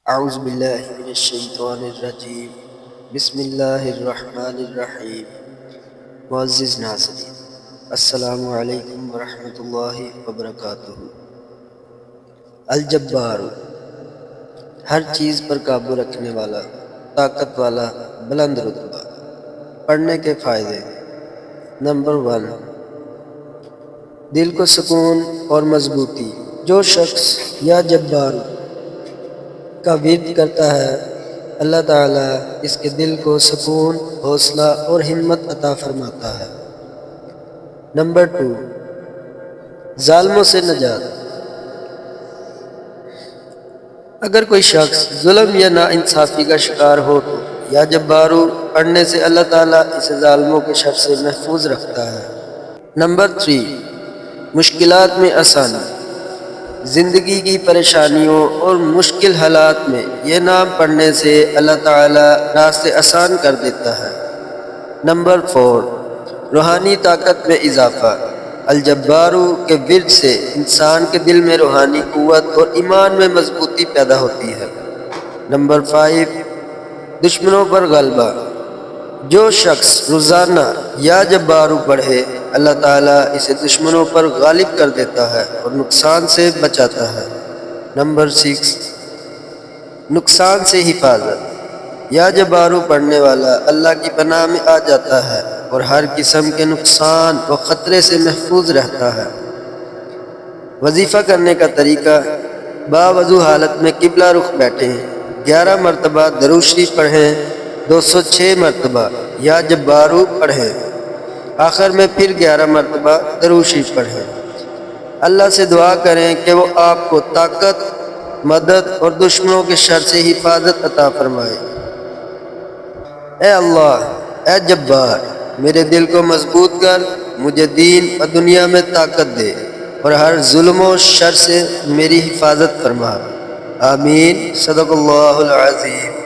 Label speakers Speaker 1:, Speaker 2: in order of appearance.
Speaker 1: اعوذ باللہ من الشیطان الرجیم بسم اللہ الرحمن الرحیم۔ معزز ناظرین، السلام علیکم ورحمۃ اللہ وبرکاتہ۔ الجبار، ہر چیز پر قابو رکھنے والا، طاقت والا، بلند رتبہ۔ پڑھنے کے فائدے۔ نمبر 1، دل کو سکون اور مضبوطی۔ جو شخص یا جبار کا ورد کرتا ہے، اللہ تعالیٰ اس کے دل کو سکون، حوصلہ اور ہمت عطا فرماتا ہے۔ نمبر 2، ظالموں سے نجات۔ اگر کوئی شخص ظلم یا ناانصافی کا شکار ہو تو یا جبارو پڑھنے سے اللہ تعالیٰ اسے ظالموں کے شر سے محفوظ رکھتا ہے۔ نمبر 3، مشکلات میں آسانی۔ زندگی کی پریشانیوں اور مشکل حالات میں یہ نام پڑھنے سے اللہ تعالیٰ راستے آسان کر دیتا ہے۔ نمبر 4، روحانی طاقت میں اضافہ۔ الجبارو کے ورد سے انسان کے دل میں روحانی قوت اور ایمان میں مضبوطی پیدا ہوتی ہے۔ نمبر 5، دشمنوں پر غلبہ۔ جو شخص روزانہ یا جبارو پڑھے، اللہ تعالیٰ اسے دشمنوں پر غالب کر دیتا ہے اور نقصان سے بچاتا ہے۔ نمبر 6، نقصان سے حفاظت۔ یا جبارو پڑھنے والا اللہ کی پناہ میں آ جاتا ہے اور ہر قسم کے نقصان و خطرے سے محفوظ رہتا ہے۔ وظیفہ کرنے کا طریقہ۔ باوضو حالت میں قبلہ رخ بیٹھیں، 11 مرتبہ درود شریف پڑھیں، 206 مرتبہ یا جبارو پڑھیں، آخر میں پھر 11 مرتبہ درود شریف پڑھیں۔ اللہ سے دعا کریں کہ وہ آپ کو طاقت، مدد اور دشمنوں کے شر سے حفاظت عطا فرمائے۔ اے اللہ، اے جبار، میرے دل کو مضبوط کر، مجھے دین اور دنیا میں طاقت دے اور ہر ظلم و شر سے میری حفاظت فرما۔ آمین۔ صدق اللہ العظیم۔